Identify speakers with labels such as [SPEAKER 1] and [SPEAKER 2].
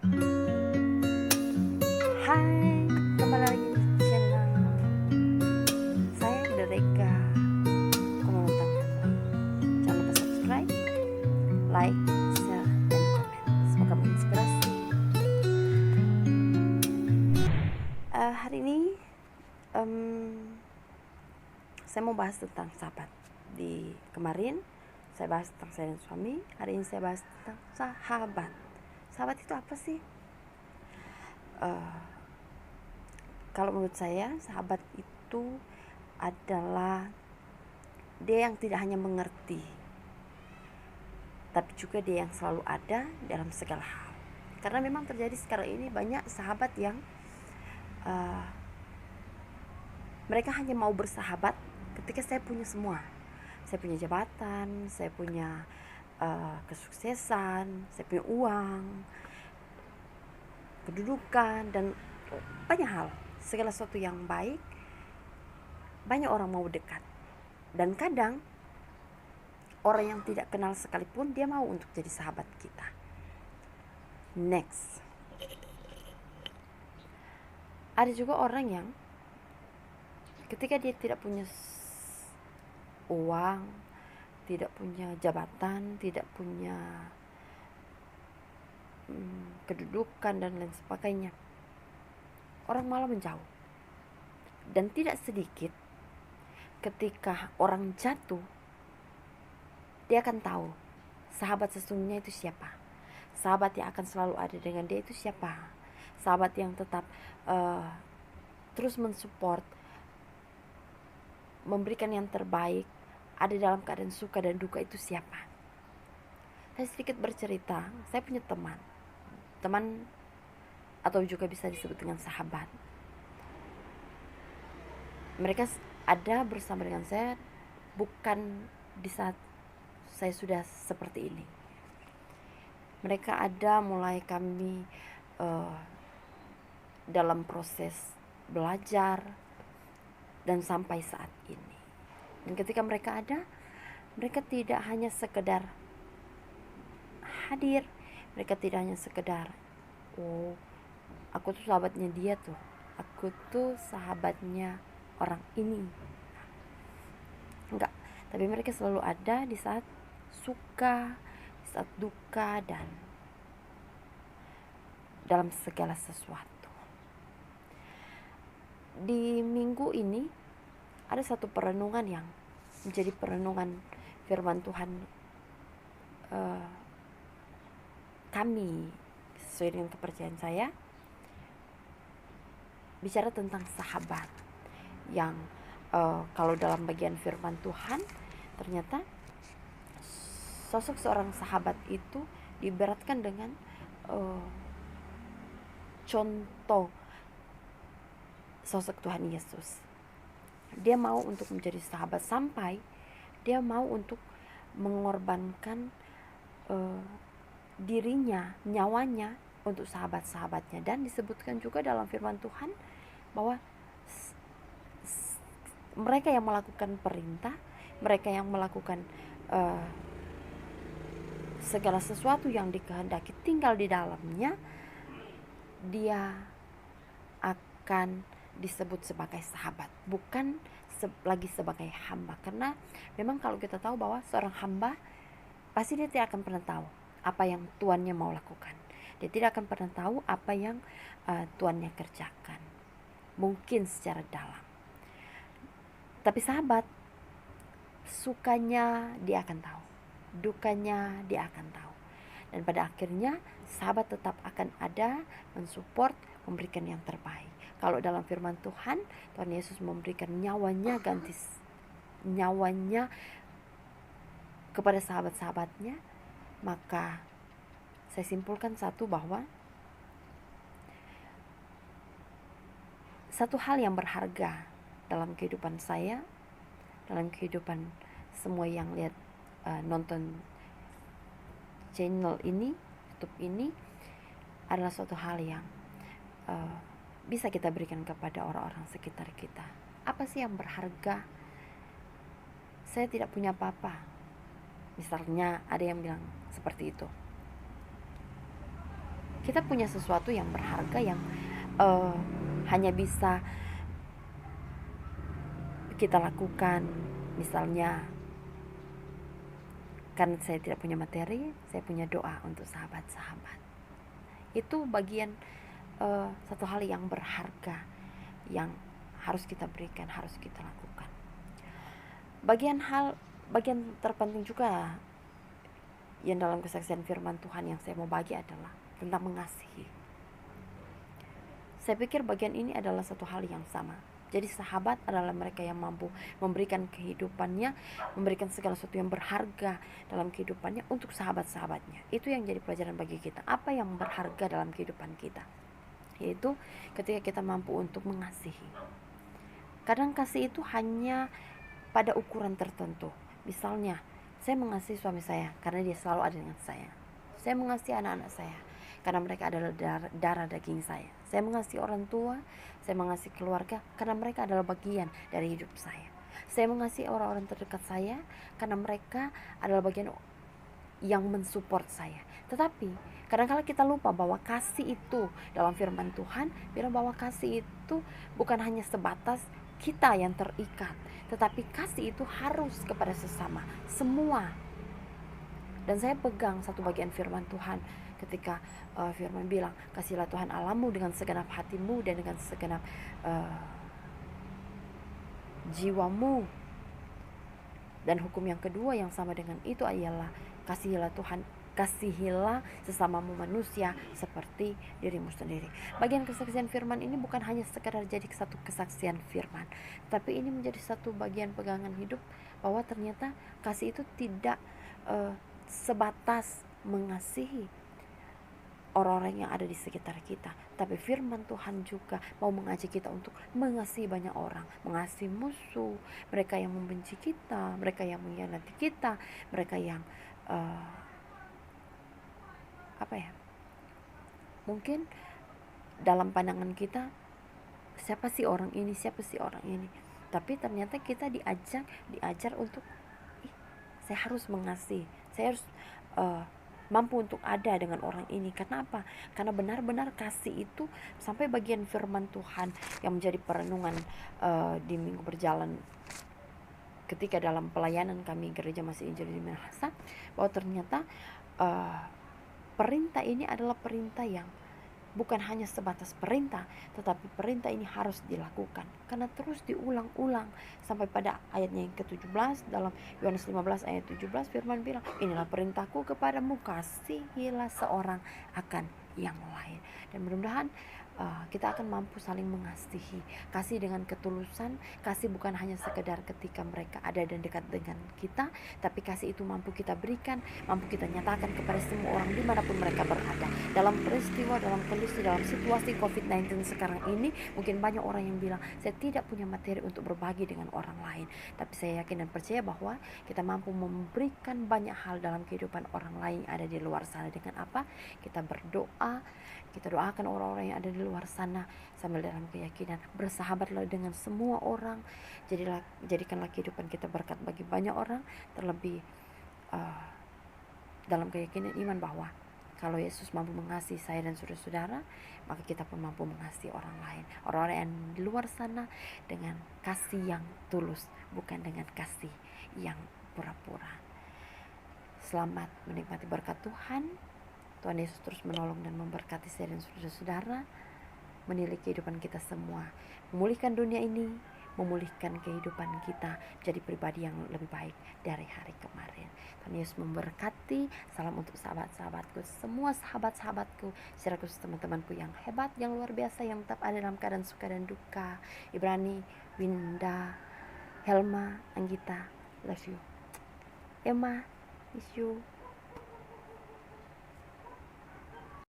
[SPEAKER 1] Hai, kembali lagi di channel saya Dereka Komunitas Family. Jangan lupa subscribe, like, share, dan komen. Semoga menginspirasi. Hari ini saya mau bahas tentang sahabat. Di kemarin saya bahas tentang saya dan suami. Hari ini saya bahas tentang sahabat. Sahabat itu apa sih? Kalau menurut saya, sahabat itu adalah dia yang tidak hanya mengerti, tapi juga dia yang selalu ada dalam segala hal. Karena memang terjadi sekarang ini banyak sahabat yang mereka hanya mau bersahabat ketika saya punya semua. Saya punya jabatan, saya punya kesuksesan, saya punya uang, kedudukan, dan banyak hal. Segala sesuatu yang baik, banyak orang mau dekat. Dan kadang orang yang tidak kenal sekalipun dia mau untuk jadi sahabat kita. Next, ada juga orang yang ketika dia tidak punya uang, tidak punya jabatan, tidak punya kedudukan dan lain sebagainya, orang malah menjauh. Dan tidak sedikit ketika orang jatuh, dia akan tahu sahabat sesungguhnya itu siapa. Sahabat yang akan selalu ada dengan dia itu siapa. Sahabat yang tetap terus mensupport, memberikan yang terbaik, ada dalam keadaan suka dan duka itu siapa. Saya sedikit bercerita, saya punya teman atau juga bisa disebut dengan sahabat. Mereka ada bersama dengan saya bukan di saat saya sudah seperti ini. Mereka ada mulai kami dalam proses belajar dan sampai saat ini. Dan ketika mereka ada, mereka tidak hanya sekedar hadir, mereka tidak hanya sekedar aku tuh sahabatnya dia tuh, aku tuh sahabatnya orang ini. Enggak, tapi mereka selalu ada di saat suka, di saat duka, dan dalam segala sesuatu. Di minggu ini ada satu perenungan yang menjadi perenungan firman Tuhan kami sesuai dengan kepercayaan saya, bicara tentang sahabat yang kalau dalam bagian firman Tuhan ternyata sosok seorang sahabat itu diibaratkan dengan contoh sosok Tuhan Yesus. Dia mau untuk menjadi sahabat sampai dia mau untuk mengorbankan dirinya, nyawanya untuk sahabat-sahabatnya. Dan disebutkan juga dalam firman Tuhan bahwa mereka yang melakukan perintah, mereka yang melakukan segala sesuatu yang dikehendaki tinggal di dalamnya, dia akan disebut sebagai sahabat, bukan lagi sebagai hamba. Karena memang kalau kita tahu bahwa seorang hamba pasti dia tidak akan pernah tahu apa yang tuannya mau lakukan. Dia tidak akan pernah tahu apa yang tuannya kerjakan, mungkin secara dalam. Tapi sahabat, sukanya dia akan tahu, dukanya dia akan tahu. Dan pada akhirnya sahabat tetap akan ada, mensupport, memberikan yang terbaik. Kalau dalam firman Tuhan, Tuhan Yesus memberikan nyawanya, ganti nyawanya kepada sahabat-sahabatnya, maka saya simpulkan bahwa satu hal yang berharga dalam kehidupan saya, dalam kehidupan semua yang lihat nonton channel ini, YouTube ini, adalah suatu hal yang bisa kita berikan kepada orang-orang sekitar kita. Apa sih yang berharga? Saya tidak punya apa-apa. Misalnya ada yang bilang seperti itu. Kita punya sesuatu yang berharga yang hanya bisa kita lakukan. Misalnya, karena saya tidak punya materi, saya punya doa untuk sahabat-sahabat. Itu bagian satu hal yang berharga yang harus kita berikan, harus kita lakukan. Bagian terpenting juga yang dalam kesaksian firman Tuhan yang saya mau bagi adalah tentang mengasihi. Saya pikir bagian ini adalah satu hal yang sama. Jadi sahabat adalah mereka yang mampu memberikan kehidupannya, memberikan segala sesuatu yang berharga dalam kehidupannya untuk sahabat-sahabatnya. Itu yang jadi pelajaran bagi kita. Apa yang berharga dalam kehidupan kita? Yaitu ketika kita mampu untuk mengasihi. Kadang kasih itu hanya pada ukuran tertentu. Misalnya, saya mengasihi suami saya karena dia selalu ada dengan saya. Saya mengasihi anak-anak saya karena mereka adalah darah daging saya. Saya mengasihi orang tua, saya mengasihi keluarga karena mereka adalah bagian dari hidup saya. Saya mengasihi orang-orang terdekat saya karena mereka adalah bagian yang mensupport saya. Tetapi kadang-kala kita lupa bahwa kasih itu dalam firman Tuhan bilang bahwa kasih itu bukan hanya sebatas kita yang terikat, tetapi kasih itu harus kepada sesama, semua. Dan saya pegang satu bagian firman Tuhan ketika firman bilang, kasihlah Tuhan Allahmu dengan segenap hatimu dan dengan segenap jiwamu. Dan hukum yang kedua yang sama dengan itu adalah kasihilah sesamamu manusia seperti dirimu sendiri. Bagian kesaksian firman ini bukan hanya sekadar jadi satu kesaksian firman, tapi ini menjadi satu bagian pegangan hidup bahwa ternyata kasih itu tidak sebatas mengasihi orang-orang yang ada di sekitar kita, tapi firman Tuhan juga mau mengajak kita untuk mengasihi banyak orang, mengasihi musuh, mereka yang membenci kita, mereka yang mengkhianati kita, mereka yang mungkin dalam pandangan kita siapa sih orang ini, tapi ternyata kita diajar untuk saya harus mengasihi, saya harus mampu untuk ada dengan orang ini. Karena apa? Karena benar-benar kasih itu sampai bagian firman Tuhan yang menjadi perenungan di minggu berjalan ketika dalam pelayanan kami gereja Masih Injil di Minahasa, bahwa ternyata perintah ini adalah perintah yang bukan hanya sebatas perintah, tetapi perintah ini harus dilakukan karena terus diulang-ulang sampai pada ayatnya yang ke-17 dalam Yohanes 15 ayat 17 firman bilang, inilah perintahku kepadamu, kasihilah seorang akan yang lain. Dan mudah-mudahan kita akan mampu saling mengasihi, kasih dengan ketulusan. Kasih bukan hanya sekedar ketika mereka ada dan dekat dengan kita, tapi kasih itu mampu kita berikan, mampu kita nyatakan kepada semua orang dimanapun mereka berada. Dalam peristiwa, dalam kondisi, dalam situasi COVID-19 sekarang ini, mungkin banyak orang yang bilang, saya tidak punya materi untuk berbagi dengan orang lain. Tapi saya yakin dan percaya bahwa kita mampu memberikan banyak hal dalam kehidupan orang lain yang ada di luar sana. Dengan apa? Kita berdoa, kita doakan orang-orang yang ada di luar sana sambil dalam keyakinan bersahabatlah dengan semua orang. Jadikanlah kehidupan kita berkat bagi banyak orang, terlebih dalam keyakinan iman bahwa kalau Yesus mampu mengasihi saya dan saudara-saudara, maka kita pun mampu mengasihi orang lain, orang-orang yang di luar sana dengan kasih yang tulus, bukan dengan kasih yang pura-pura. Selamat menikmati berkat Tuhan. Tuhan Yesus terus menolong dan memberkati saya dan saudara-saudara, menilai kehidupan kita semua, memulihkan dunia ini, memulihkan kehidupan kita jadi pribadi yang lebih baik dari hari kemarin. Tuhan Yesus memberkati. Salam untuk sahabat-sahabatku, semua sahabat-sahabatku, secara khusus teman-temanku yang hebat, yang luar biasa, yang tetap ada dalam keadaan suka dan duka. Ibrani, Winda, Helma, Anggita, love you. Emma, miss you.